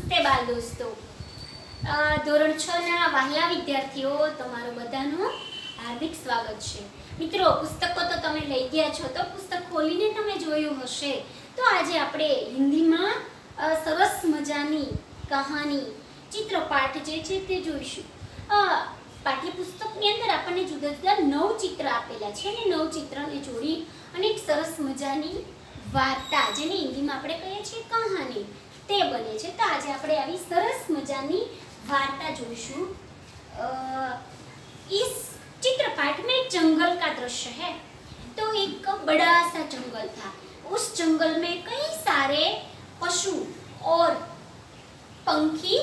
નમસ્તે બાળ દોસ્તો. ધોરણ 6 ના વહાલા વિદ્યાર્થીઓ, તમારું બધાનું હાર્દિક સ્વાગત છે. મિત્રો, પુસ્તકો તો તમે લઈ ગયા છો, તો પુસ્તક ખોલીને તમે જોયું હશે. તો આજે આપણે હિન્દીમાં સરસ મજાની કહાની ચિત્રપાઠ જે છે તે જોઈશું. પાઠ્યપુસ્તકની અંદર આપણને જુદા જુદા 9 ચિત્ર આપેલા છે અને 9 ચિત્રને જોડી અને એક સરસ મજાની વાર્તા, જેને હિન્દીમાં આપણે કહીએ છીએ કહાની, તે બને છે. તો આજે આપણે આવી સરસ મજાની वार्ता जोईशु. इस चित्रपाठ में जंगल का दृश्य है. तो एक बड़ा सा जंगल था. उस जंगल में कई सारे पशु और पंखी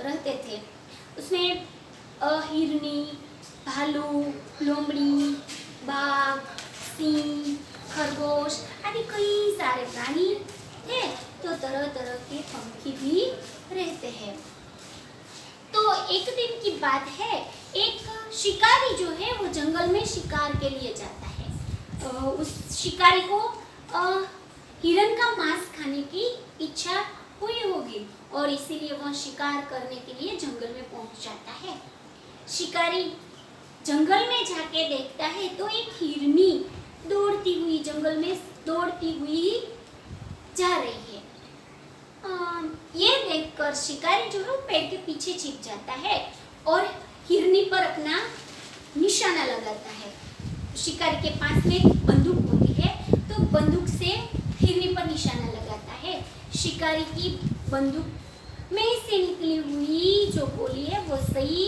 रहते थे. उसमें हिरनी, भालू, लोमड़ी, बाघ, सिंह, खरगोश आदि कई सारे प्राणी थे. तो तरह तरह के पंखी भी रहते हैं. तो एक दिन की बात है, एक शिकारी जो है वो जंगल में शिकार के लिए जाता है. उस शिकारी को हिरण का मांस खाने की इच्छा हुई होगी और इसीलिए वह शिकार करने के लिए जंगल में पहुंच जाता है. शिकारी जंगल में जाके देखता है तो एक हिरनी दौड़ती हुई जंगल में दौड़ती हुई जा रही है. ये देखकर शिकारी जो है पेड़ के पीछे छिप जाता है और हिरनी पर अपना निशाना लगाता है. शिकारी के पास में बंदूक होती है, तो बंदूक से हिरनी पर निशाना लगाता है. शिकारी की बंदूक में से निकली हुई जो गोली है वो सही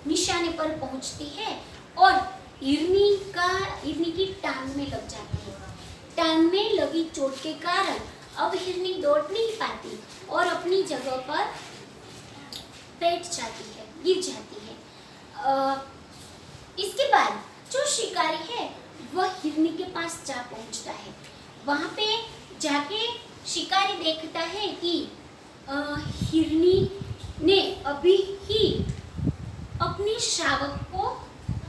निशाने पर पहुंचती है और हिरनी की टांग में लग जाती है. टांग में लगी चोट के कारण अब हिरनी दौड़ नहीं पाती और अपनी जगह पर बैठ जाती है, गिर जाती है. इसके बाद जो शिकारी है वह हिरनी के पास जा पहुंचता है. वहाँ पे जाके शिकारी देखता है कि हिरनी ने अभी ही अपनी शावक को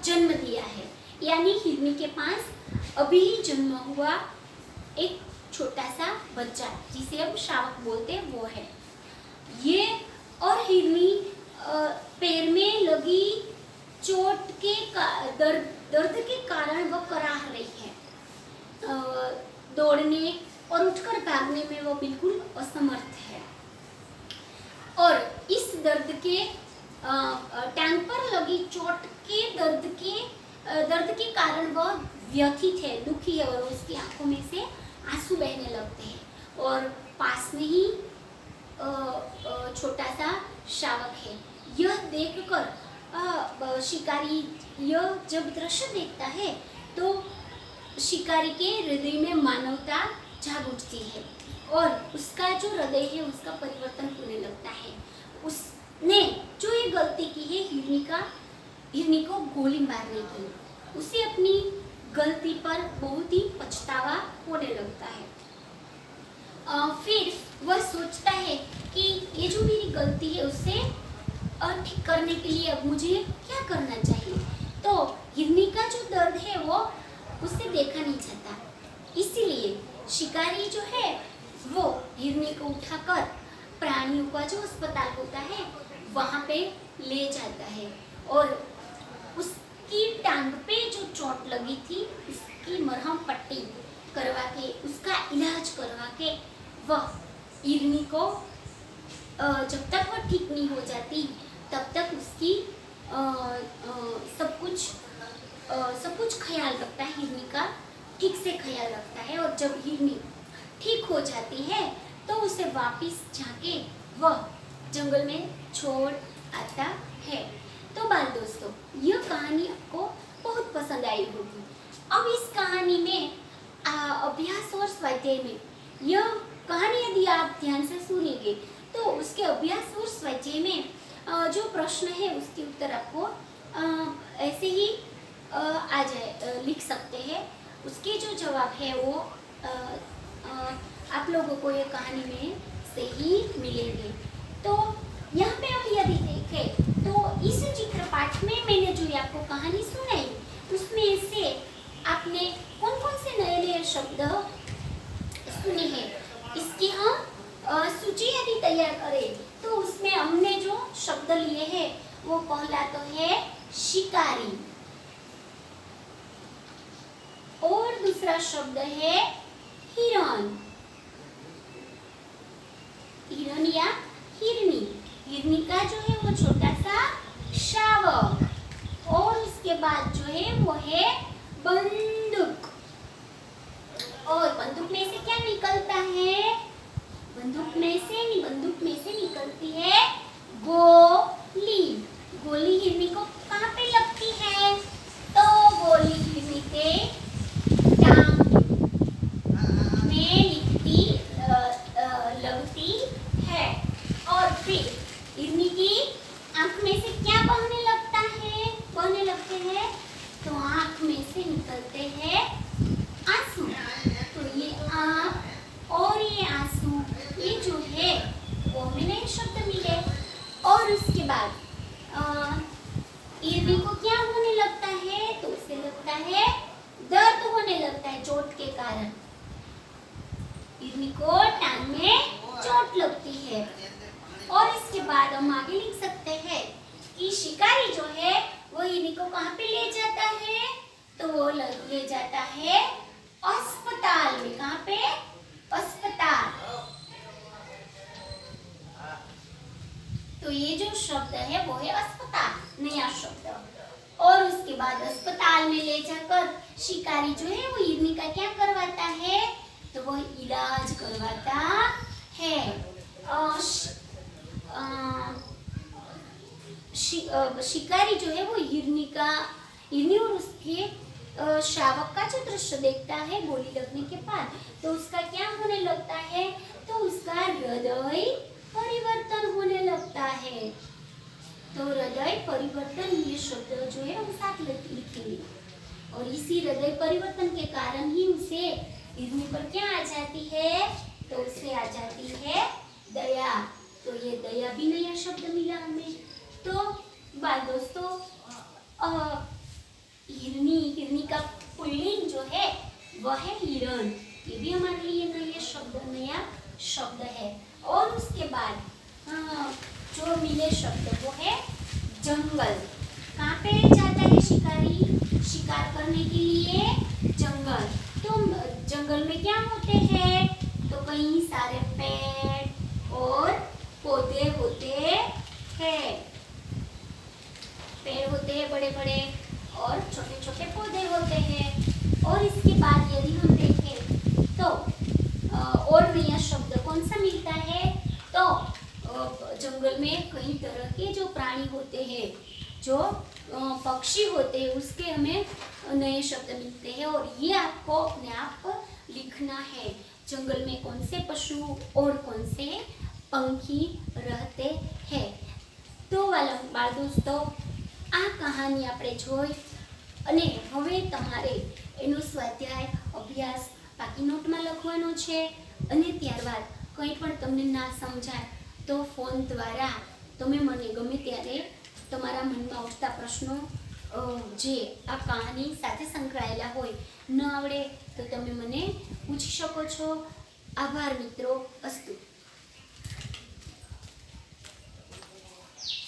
जन्म दिया है. यानी हिरनी के पास अभी ही जन्म हुआ एक छोटा सा बच्चा, जिसे हम शावक बोलते हैं, वो है ये. और हिरनी पैर में लगी चोट के दर्द के कारण वह कराह रही है. दौड़ने और उठकर भागने में वो बिल्कुल असमर्थ है और इस दर्द के टांग पर लगी चोट के दर्द के कारण वह व्यथित है, दुखी है और उसकी आंखों में से आंसू बहने लगते हैं. और पास में ही छोटा सा शावक है. यह देखकर शिकारी यह जब दृश्य देखता है तो शिकारी के हृदय में मानवता जाग उठती है और उसका जो हृदय है उसका परिवर्तन होने लगता है. उसने जो ये गलती की है हिरनी को गोली मारने की, उसे अपनी गलती पर बहुत ही पछतावा होने लगता है. फिर वह सोचता है कि ये जो मेरी गलती है उसे ठीक करने के लिए अब मुझे क्या करना चाहिए. तो हिरनी का जो दर्द है वो उसे देखा नहीं जाता, इसीलिए शिकारी जो है वो हिरनी को उठाकर प्राणियों का जो अस्पताल होता है वहाँ पे ले जाता है और की टांग पे जो चोट लगी थी उसकी मरहम पट्टी करवा के, उसका इलाज करवा के वह हिरनी को जब तक वह ठीक नहीं हो जाती तब तक उसकी सब कुछ ख्याल रखता है. हिरनी का ठीक से ख्याल रखता है और जब हिरनी ठीक हो जाती है तो उसे वापस जाके वह जंगल में छोड़ आता है. तो बाल दोस्तों, यह कहानी आपको बहुत पसंद आई होगी. अब इस कहानी में अभ्यास और स्वाध्याय में यह कहानी यदि आप ध्यान से सुनेंगे तो उसके अभ्यास और स्वाध्याय में जो प्रश्न है उसके उत्तर आपको ऐसे ही आ जाए, लिख सकते हैं. उसके जो जवाब है वो आप लोगों को ये कहानी में से ही मिलेंगे. तो यहाँ पे हम यदि देखें तो इस चित्रपाठ में मैंने जो आपको कहानी सुनाई उसमें से आपने कौन कौन से नए शब्द सुने हैं इसकी हम सूची यदि तैयार करें तो उसमें हमने जो शब्द लिए हैं वो पहला तो है शिकारी और दूसरा शब्द है हिरण। हिरण या हिरनी। हिरनी का जो है वो छोटा सा शावक और उसके बाद जो है वो है बंदूक। और बंदूक में से क्या निकलता है? बंदूक में से निकलती है गोली। गोली हिरनी को कहाँ पे लगती है? तो गोली हिरनी के टांग में लगती है। और फिर हिरनी की आंख में से क्या बहने लगते हैं? तो आंख में से निकलते हैं आंसू। तो ये आंख और ये आंसू ये जो है वो हमें नए शब्द मिले। और उसके बाद हिरनी को क्या होने लगता है? तो उसे लगता है दर्द होने लगता है चोट के कारण। हिरनी को टांग में चोट लगती है। और इसके बाद हम आगे लिख सकते हैं कि शिकारी जो है वो हिरनी को कहाँ पे ले जाता है? तो वो ले जाता है अस्पताल में। कहाँ पे? अस्पताल। तो ये जो शब्द है वो है अस्पताल, नया शब्द। और उसके बाद अस्पताल में ले जाकर शिकारी जो है वो हिरनी का क्या करवाता है? तो वो इलाज करवाता है। शिकारी जो है वो हिरनी और उसके शावक का जो दृश्य देखता है गोली लगने के बाद, तो उसका क्या होने लगता है? तो उसका हृदय परिवर्तन होने लगता है। तो हृदय परिवर्तन ये शब्द जो है हम साथ लिखेंगे। और इसी हृदय परिवर्तन के कारण ही उसे हिरनी पर क्या आ जाती है? तो उसे आ जाती है दया। तो ये दया भी नया शब्द मिला हमें। तो बाल दोस्तों, हिरनी का पुल्लिंग जो है वह है हिरण। ये भी हमारे लिए नया शब्द है। और उसके बाद जो मिले शब्द वो है जंगल। कहाँ पे जाता है शिकारी? शिकार करने के लिए जंगल। तो जंगल में क्या होते हैं? तो कई सारे पेड़ और पौधे होते हैं। पेड़ होते हैं बड़े बड़े और छोटे छोटे पौधे होते हैं। और इसके बाद यदि हम देखें तो और नया शब्द कौन सा मिलता है? तो जंगल में कई तरह के जो प्राणी होते हैं, जो पक्षी होते हैं, उसके हमें नए शब्द मिलते हैं। और ये आपको अपने आप लिखना है। जंगल में कौन से पशु और कौन से पंछी रहते हैं। तो बाल दोस्तों, આ કહાની આપણે જોઈ અને હવે તમારે એનો સ્વાધ્યાય અભ્યાસ બાકી નોટમાં લખવાનો છે। અને ત્યારબાદ કંઈ પણ તમને ના સમજાય તો ફોન દ્વારા તમે મને ગમે ત્યારે તમારા મનમાં ઉઠતા પ્રશ્નો જે આ કહાની સાથે સંકળાયેલા હોય ન આવડે તો તમે મને પૂછી શકો છો। આભાર મિત્રો, અસ્તુ।